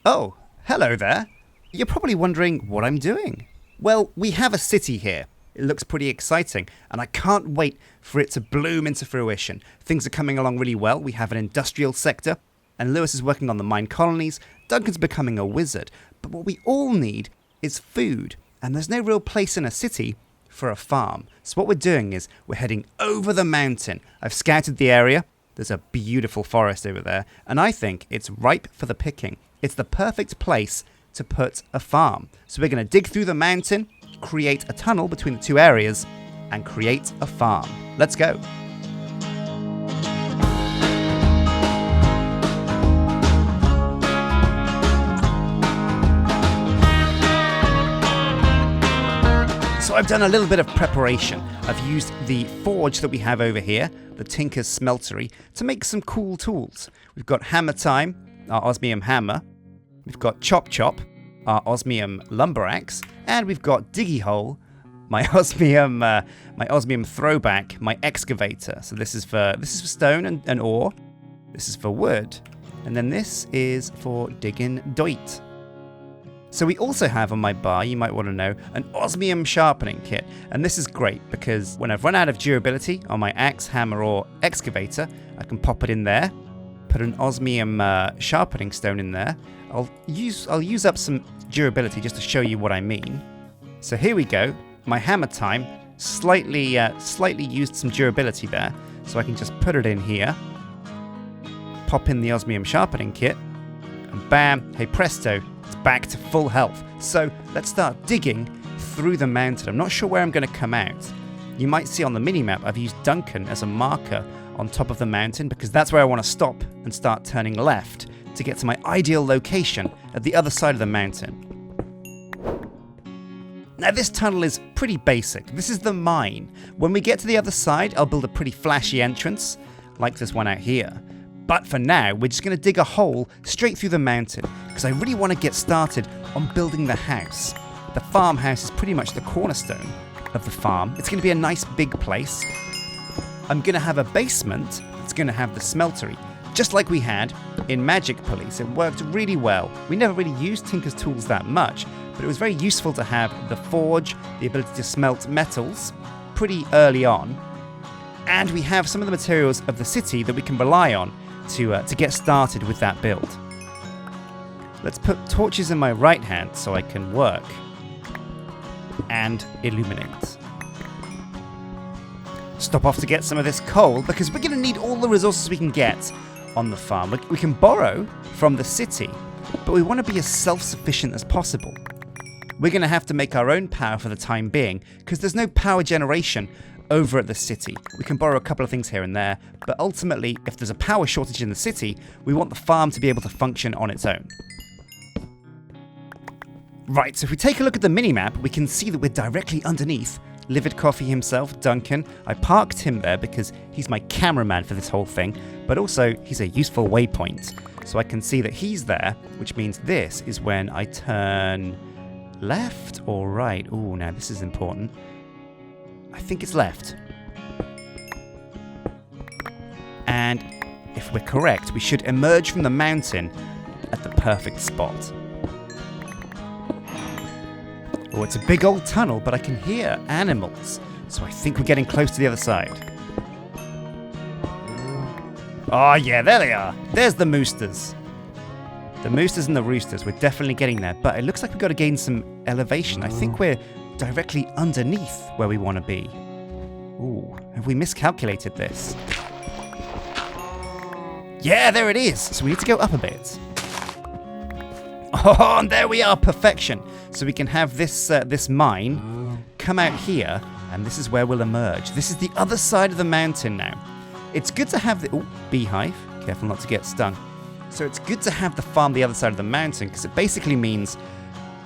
Oh, hello there. You're probably wondering what I'm doing. Well, we have a city here. It looks pretty exciting, and I can't wait for it to bloom into fruition. Things are coming along really well. We have an industrial sector, and Lewis is working on the mine colonies. Duncan's becoming a wizard. But what we all need is food, and there's no real place in a city for a farm. So what we're doing is we're heading over the mountain. I've scouted the area. There's a beautiful forest over there, and I think it's ripe for the picking. It's the perfect place to put a farm. So we're going to dig through the mountain, create a tunnel between the two areas, and create a farm. Let's go. So I've done a little bit of preparation. I've used the forge that we have over here, the Tinker's Smeltery, to make some cool tools. We've got Hammer Time, our osmium hammer. We've got Chop Chop, our osmium lumber axe, and we've got Diggy Hole, my osmium throwback, my excavator. So this is for stone and ore. This is for wood, and then this is for digging dirt. So we also have on my bar, you might want to know, an osmium sharpening kit, and this is great because when I've run out of durability on my axe, hammer, or excavator, I can pop it in there, put an osmium sharpening stone in there. I'll use up some durability just to show you what I mean. So here we go. My Hammer Time slightly used some durability there, so I can just put it in here, pop in the osmium sharpening kit, and bam, hey presto, it's back to full health. So let's start digging through the mountain. I'm not sure where I'm going to come out. You might see on the minimap I've used Duncan as a marker on top of the mountain because that's where I want to stop and start turning left to get to my ideal location at the other side of the mountain. Now this tunnel is pretty basic. This is the mine. When we get to the other side, I'll build a pretty flashy entrance, like this one out here. But for now, we're just going to dig a hole straight through the mountain, because I really want to get started on building the house. The farmhouse is pretty much the cornerstone of the farm. It's going to be a nice big place. I'm going to have a basement that's going to have the smeltery, just like we had in Magic Police. It worked really well. We never really used Tinker's tools that much, but it was very useful to have the forge, the ability to smelt metals pretty early on. And we have some of the materials of the city that we can rely on to get started with that build. Let's put torches in my right hand so I can work and illuminate. Stop off to get some of this coal because we're going to need all the resources we can get on the farm. We can borrow from the city, but we want to be as self-sufficient as possible. We're going to have to make our own power for the time being because there's no power generation over at the city. We can borrow a couple of things here and there, but ultimately, if there's a power shortage in the city, we want the farm to be able to function on its own. Right, so if we take a look at the minimap, we can see that we're directly underneath Livid Coffee himself, Duncan. I parked him there because he's my cameraman for this whole thing, but also he's a useful waypoint. So I can see that he's there, which means this is when I turn left or right. Ooh, now this is important. I think it's left. And if we're correct, we should emerge from the mountain at the perfect spot. Oh, it's a big old tunnel, but I can hear animals. So I think we're getting close to the other side. Oh yeah, there they are. There's the moosters. The moosters and the roosters. We're definitely getting there, but it looks like we've got to gain some elevation. I think we're directly underneath where we want to be. Ooh, have we miscalculated this? Yeah, there it is. So we need to go up a bit. Oh, and there we are, perfection. So we can have this mine come out here, and this is where we'll emerge. This is the other side of the mountain now. It's good to have the beehive. Careful not to get stung. So it's good to have the farm the other side of the mountain because it basically means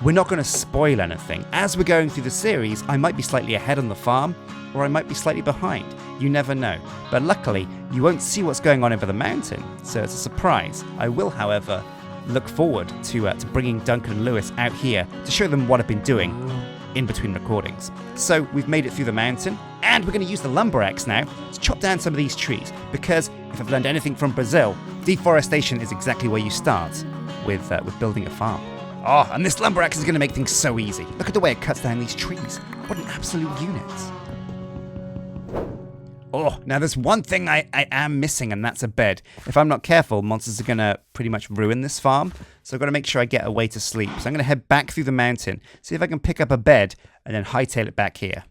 we're not going to spoil anything. As we're going through the series, I might be slightly ahead on the farm, or I might be slightly behind. You never know. But luckily, you won't see what's going on over the mountain, so it's a surprise. I will, however, look forward to bringing Duncan and Lewis out here to show them what I've been doing in between recordings. So we've made it through the mountain, and we're going to use the lumber axe now to chop down some of these trees, because if I've learned anything from Brazil, deforestation is exactly where you start. with building a farm. Oh, and this lumber axe is going to make things so easy. Look at the way it cuts down these trees. What an absolute unit. Oh, now there's one thing I am missing, and that's a bed. If I'm not careful, monsters are going to pretty much ruin this farm. So I've got to make sure I get a way to sleep. So I'm going to head back through the mountain, see if I can pick up a bed, and then hightail it back here.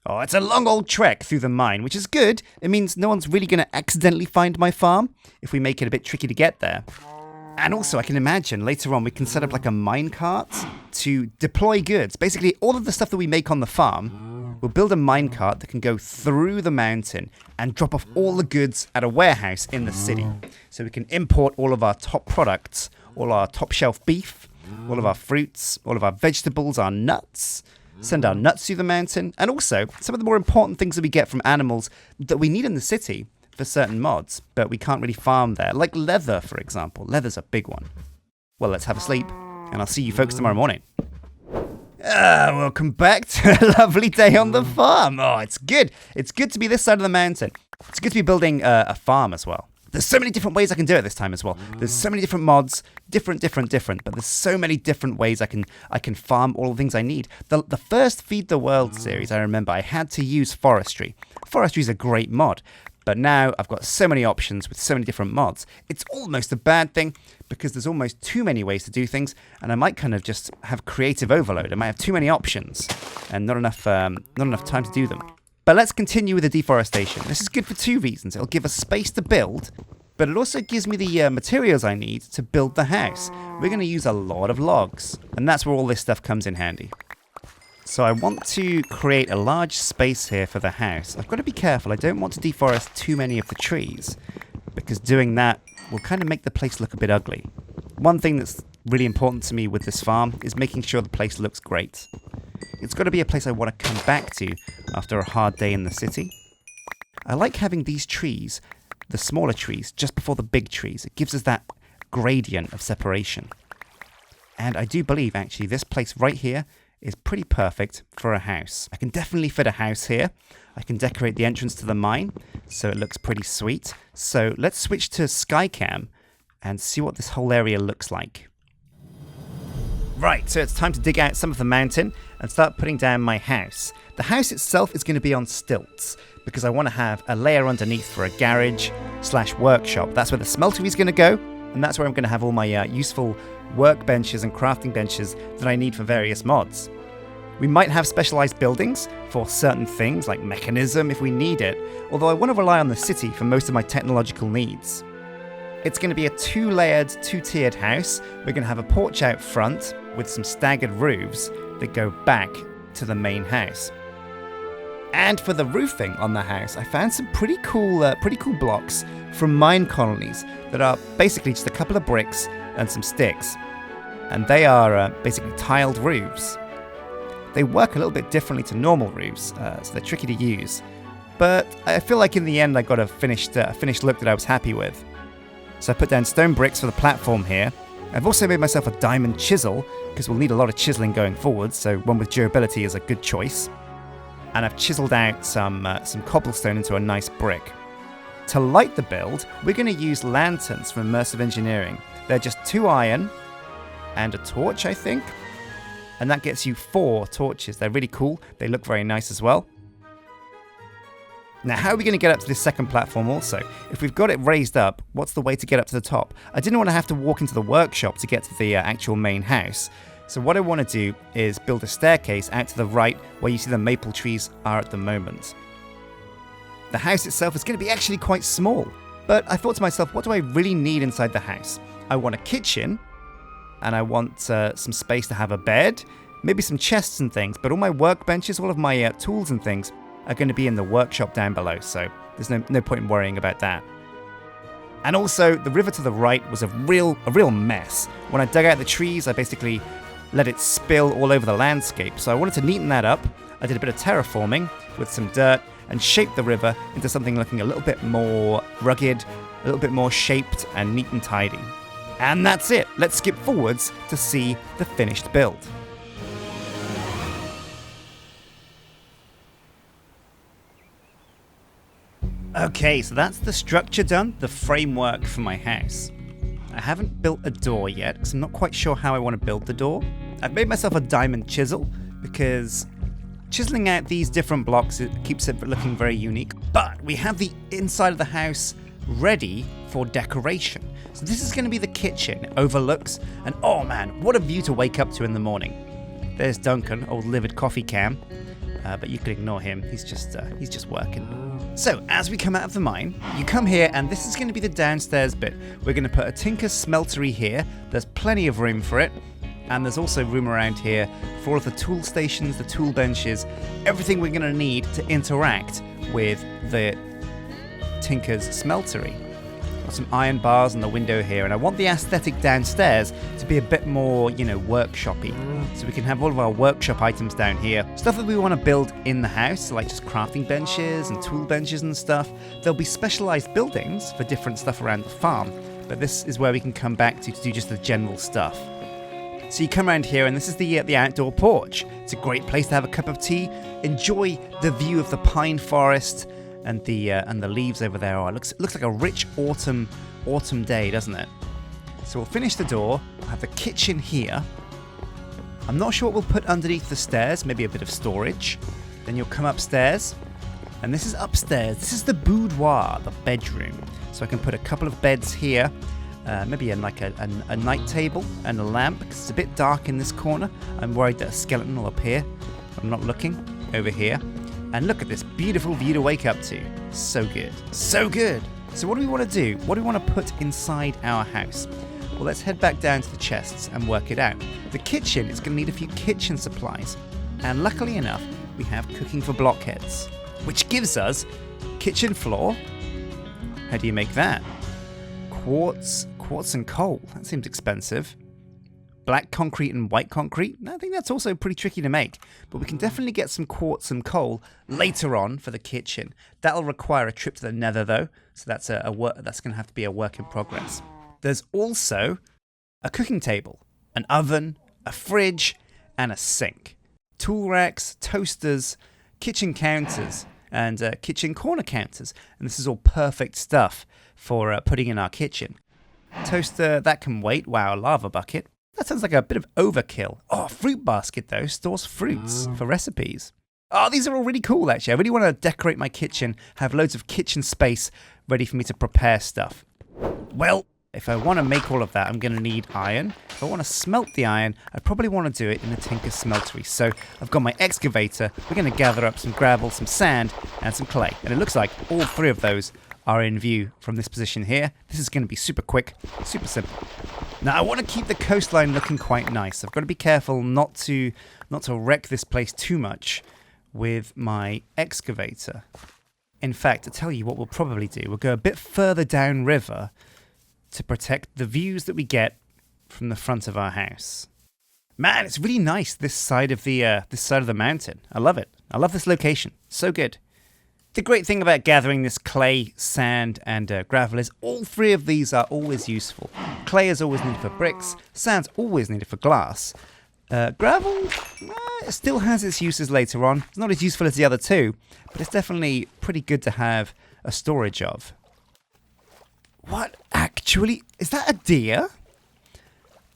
Oh, it's a long old trek through the mine, which is good. It means no one's really going to accidentally find my farm if we make it a bit tricky to get there. And also, I can imagine later on we can set up like a mine cart to deploy goods. Basically, all of the stuff that we make on the farm, we'll build a minecart that can go through the mountain and drop off all the goods at a warehouse in the city. So we can import all of our top products, all our top shelf beef, all of our fruits, all of our vegetables, our nuts, send our nuts through the mountain, and also some of the more important things that we get from animals that we need in the city for certain mods, but we can't really farm there. Like leather, for example. Leather's a big one. Well, let's have a sleep, and I'll see you folks tomorrow morning. Welcome back to a lovely day on the farm. Oh, it's good. It's good to be this side of the mountain. It's good to be building a farm as well. There's so many different ways I can do it this time as well. There's so many different mods, different, but there's so many different ways I can farm all the things I need. The first Feed the World series, I remember, I had to use forestry. Forestry is a great mod, but now I've got so many options with so many different mods. It's almost a bad thing because there's almost too many ways to do things, and I might kind of just have creative overload. I might have too many options and not enough time to do them. But let's continue with the deforestation. This is good for two reasons. It'll give us space to build, but it also gives me the materials I need to build the house. We're going to use a lot of logs, and that's where all this stuff comes in handy. So I want to create a large space here for the house. I've got to be careful. I don't want to deforest too many of the trees, because doing that will kind of make the place look a bit ugly. One thing that's really important to me with this farm is making sure the place looks great. It's got to be a place I want to come back to after a hard day in the city. I like having these trees, the smaller trees, just before the big trees. It gives us that gradient of separation. And I do believe, actually, this place right here is pretty perfect for a house. I can definitely fit a house here. I can decorate the entrance to the mine, so it looks pretty sweet. So let's switch to Skycam and see what this whole area looks like. Right, so it's time to dig out some of the mountain and start putting down my house. The house itself is going to be on stilts because I want to have a layer underneath for a garage/workshop. That's where the smeltery is going to go, and that's where I'm going to have all my useful workbenches and crafting benches that I need for various mods. We might have specialized buildings for certain things like mechanism if we need it, although I want to rely on the city for most of my technological needs. It's going to be a two-layered, two-tiered house. We're going to have a porch out front with some staggered roofs that go back to the main house. And for the roofing on the house, I found some pretty cool blocks from mine colonies that are basically just a couple of bricks and some sticks. And they are basically tiled roofs. They work a little bit differently to normal roofs, so they're tricky to use. But I feel like in the end I got a finished look that I was happy with. So I put down stone bricks for the platform here. I've also made myself a diamond chisel, because we'll need a lot of chiseling going forward, so one with durability is a good choice. And I've chiseled out some cobblestone into a nice brick. To light the build, we're going to use lanterns from Immersive Engineering. They're just 2 iron and a torch, I think. And that gets you 4 torches. They're really cool. They look very nice as well. Now, how are we going to get up to this second platform also? If we've got it raised up, what's the way to get up to the top? I didn't want to have to walk into the workshop to get to the actual main house. So what I want to do is build a staircase out to the right where you see the maple trees are at the moment. The house itself is going to be actually quite small. But I thought to myself, what do I really need inside the house? I want a kitchen, and I want some space to have a bed, maybe some chests and things, but all my workbenches, all of my tools and things are going to be in the workshop down below, so there's no point in worrying about that. And also, the river to the right was a real mess. When I dug out the trees, I basically let it spill all over the landscape, so I wanted to neaten that up. I did a bit of terraforming with some dirt and shaped the river into something looking a little bit more rugged, a little bit more shaped and neat and tidy. And that's it. Let's skip forwards to see the finished build. Okay, so that's the structure done, the framework for my house. I haven't built a door yet because I'm not quite sure how I want to build the door. I've made myself a diamond chisel because chiseling out these different blocks, it keeps it looking very unique. But we have the inside of the house ready for decoration. So this is going to be the kitchen. It overlooks, and oh man, what a view to wake up to in the morning. There's Duncan, old livid coffee can, but you can ignore him. He's just working. So as we come out of the mine, you come here, and this is going to be the downstairs bit. We're going to put a tinker's smeltery here. There's plenty of room for it. And there's also room around here for all of the tool stations, the tool benches, everything we're going to need to interact with the tinker's smeltery. Got some iron bars on the window here, and I want the aesthetic downstairs to be a bit more, workshop-y. So we can have all of our workshop items down here. Stuff that we want to build in the house, like just crafting benches and tool benches and stuff. There'll be specialized buildings for different stuff around the farm, but this is where we can come back to do just the general stuff. So you come around here, and this is the outdoor porch. It's a great place to have a cup of tea, enjoy the view of the pine forest and the leaves over there. Oh, it looks like a rich autumn day, doesn't it? So we'll finish the door. We'll have the kitchen here. I'm not sure what we'll put underneath the stairs. Maybe a bit of storage. Then you'll come upstairs, and this is upstairs. This is the boudoir, the bedroom. So I can put a couple of beds here. Maybe a night table and a lamp, because it's a bit dark in this corner. I'm worried that a skeleton will appear. I'm not looking. Over here. And look at this beautiful view to wake up to. So good. So good. So what do we want to do? What do we want to put inside our house? Well, let's head back down to the chests and work it out. The kitchen is going to need a few kitchen supplies. And luckily enough, we have cooking for blockheads, which gives us kitchen floor. How do you make that? Quartz and coal. That seems expensive. Black concrete and white concrete. I think that's also pretty tricky to make. But we can definitely get some quartz and coal later on for the kitchen. That'll require a trip to the nether though. So that's that's going to have to be a work in progress. There's also a cooking table, an oven, a fridge, and a sink. Tool racks, toasters, kitchen counters, and kitchen corner counters. And this is all perfect stuff for putting in our kitchen. Toaster, that can wait. Wow, a lava bucket. That sounds like a bit of overkill. Oh, fruit basket though, stores fruits for recipes. Oh, these are all really cool actually. I really want to decorate my kitchen, have loads of kitchen space ready for me to prepare stuff. Well, if I want to make all of that, I'm going to need iron. If I want to smelt the iron, I probably want to do it in the tinker's smeltery. So I've got my excavator. We're going to gather up some gravel, some sand, and some clay. And it looks like all three of those are in view from this position here. This is going to be super quick, super simple. Now I want to keep the coastline looking quite nice. I've got to be careful not to wreck this place too much with my excavator. In fact, to tell you what we'll probably do, we'll go a bit further downriver to protect the views that we get from the front of our house. Man, it's really nice this side of the mountain. I love it. I love this location. So good. The great thing about gathering this clay, sand, and gravel is all three of these are always useful. Clay is always needed for bricks, sand's always needed for glass. Gravel still has its uses later on. It's not as useful as the other two, but it's definitely pretty good to have a storage of. What? Actually? Is that a deer?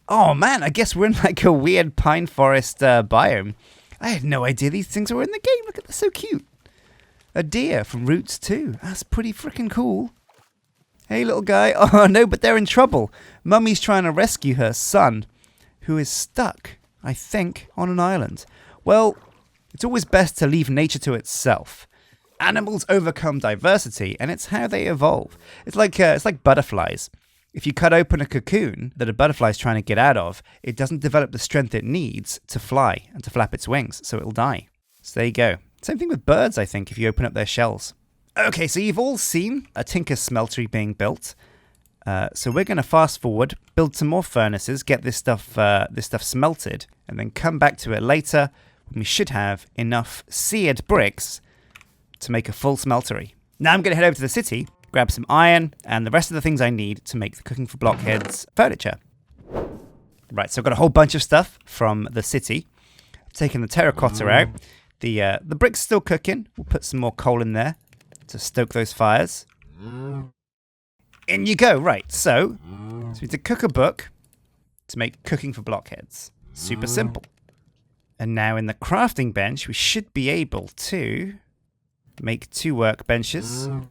Oh man, I guess we're in like a weird pine forest biome. I had no idea these things were in the game. Look at this, so cute. A deer from Roots 2. That's pretty freaking cool. Hey, little guy. Oh, no, but they're in trouble. Mummy's trying to rescue her son, who is stuck, I think, on an island. Well, it's always best to leave nature to itself. Animals overcome diversity, and it's how they evolve. It's like butterflies. If you cut open a cocoon that a butterfly is trying to get out of, it doesn't develop the strength it needs to fly and to flap its wings, so it'll die. So there you go. Same thing with birds, I think, if you open up their shells. Okay, so you've all seen a tinker's smeltery being built. So we're going to fast forward, build some more furnaces, get this stuff smelted, and then come back to it later when we should have enough seared bricks to make a full smeltery. Now I'm going to head over to the city, grab some iron, and the rest of the things I need to make the cooking for blockheads furniture. Right, so I've got a whole bunch of stuff from the city. I've taken the terracotta out. The brick's still cooking. We'll put some more coal in there to stoke those fires. In you go. Right, so we need to cook a book to make cooking for blockheads. Super simple. And now in the crafting bench, we should be able to make 2 workbenches.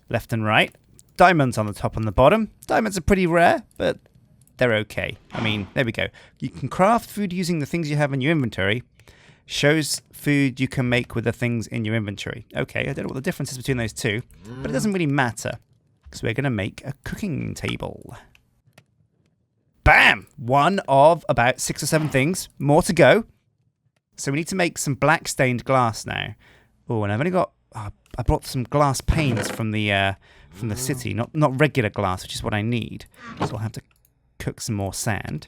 Left and right. Diamonds on the top and the bottom. Diamonds are pretty rare, but they're okay. I mean, there we go. You can craft food using the things you have in your inventory. Shows food you can make with the things in your inventory. Okay, I don't know what the difference is between those two, but it doesn't really matter, because we're going to make a cooking table. Bam! 1 of about 6 or 7 things. More to go. So we need to make some black stained glass now. Oh, and I've only got... I brought some glass panes from the city, not regular glass, which is what I need. So I'll have to cook some more sand.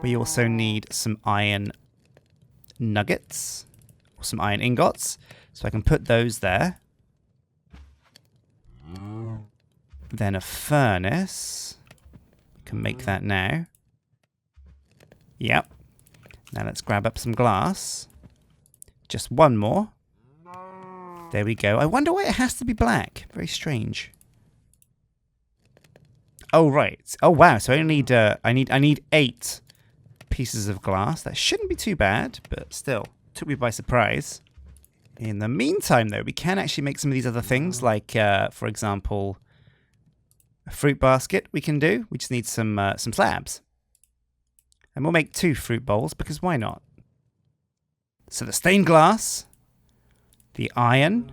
We also need some iron nuggets, or some iron ingots, so I can put those there. Then a furnace. Can make that now. Yep. Now let's grab up some glass. Just 1 more. There we go. I wonder why it has to be black. Very strange. Oh right. Oh wow. So I need I need 8 pieces of glass. That shouldn't be too bad, but still took me by surprise. In the meantime, though, we can actually make some of these other things, like for example, a fruit basket. We can do. We just need some slabs, and we'll make 2 fruit bowls because why not? So the stained glass, the iron,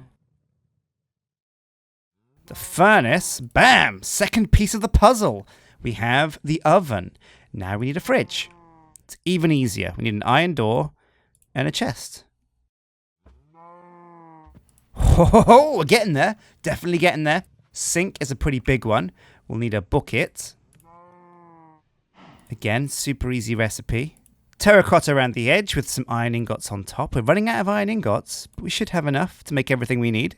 the furnace. Bam! Second piece of the puzzle. We have the oven. Now we need a fridge. It's even easier. We need an iron door and a chest. Oh, we're getting there. Definitely getting there. Sink is a pretty big one. We'll need a bucket. Again, super easy recipe. Terracotta around the edge with some iron ingots on top. We're running out of iron ingots, but we should have enough to make everything we need.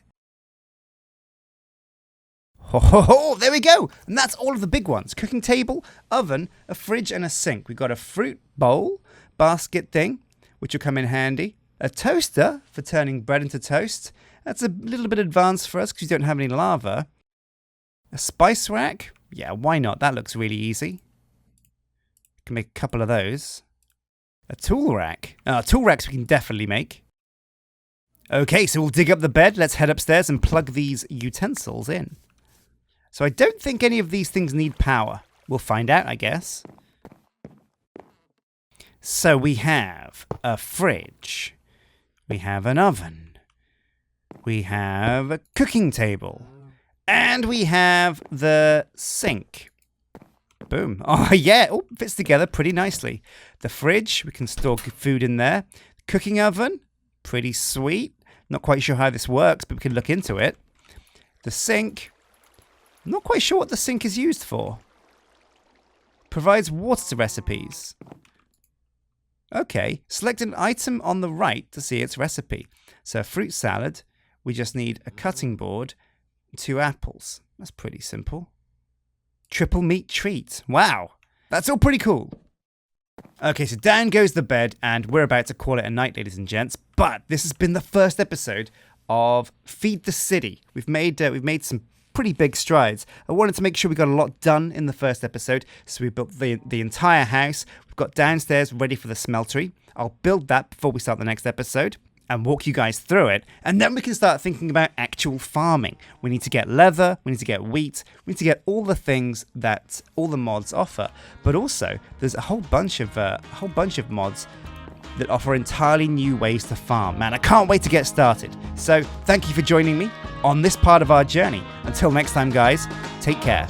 Oh, there we go. And that's all of the big ones. Cooking table, oven, a fridge, and a sink. We've got a fruit bowl, basket thing, which will come in handy. A toaster for turning bread into toast. That's a little bit advanced for us because we don't have any lava. A spice rack. Yeah, why not? That looks really easy. Can make a couple of those. A tool rack. Tool racks we can definitely make. Okay, so we'll dig up the bed. Let's head upstairs and plug these utensils in. So I don't think any of these things need power. We'll find out, I guess. So we have a fridge. We have an oven. We have a cooking table. And we have the sink. Boom. Oh, yeah. Oh, fits together pretty nicely. The fridge, we can store food in there. Cooking oven, pretty sweet. Not quite sure how this works, but we can look into it. The sink, I'm not quite sure what the sink is used for. Provides water to recipes. Okay, select an item on the right to see its recipe. So a fruit salad, we just need a cutting board, 2 apples. That's pretty simple. Triple meat treat. Wow, that's all pretty cool. Okay, so down goes the bed, and we're about to call it a night, ladies and gents. But this has been the first episode of Feed the City. We've made some pretty big strides. I wanted to make sure we got a lot done in the first episode, so we built the entire house. We've got downstairs ready for the smeltery. I'll build that before we start the next episode and walk you guys through it, and then we can start thinking about actual farming. We need to get leather, we need to get wheat, we need to get all the things that all the mods offer, but also there's a whole bunch of mods that offer entirely new ways to farm. Man, I can't wait to get started. So thank you for joining me on this part of our journey. Until next time, guys, take care.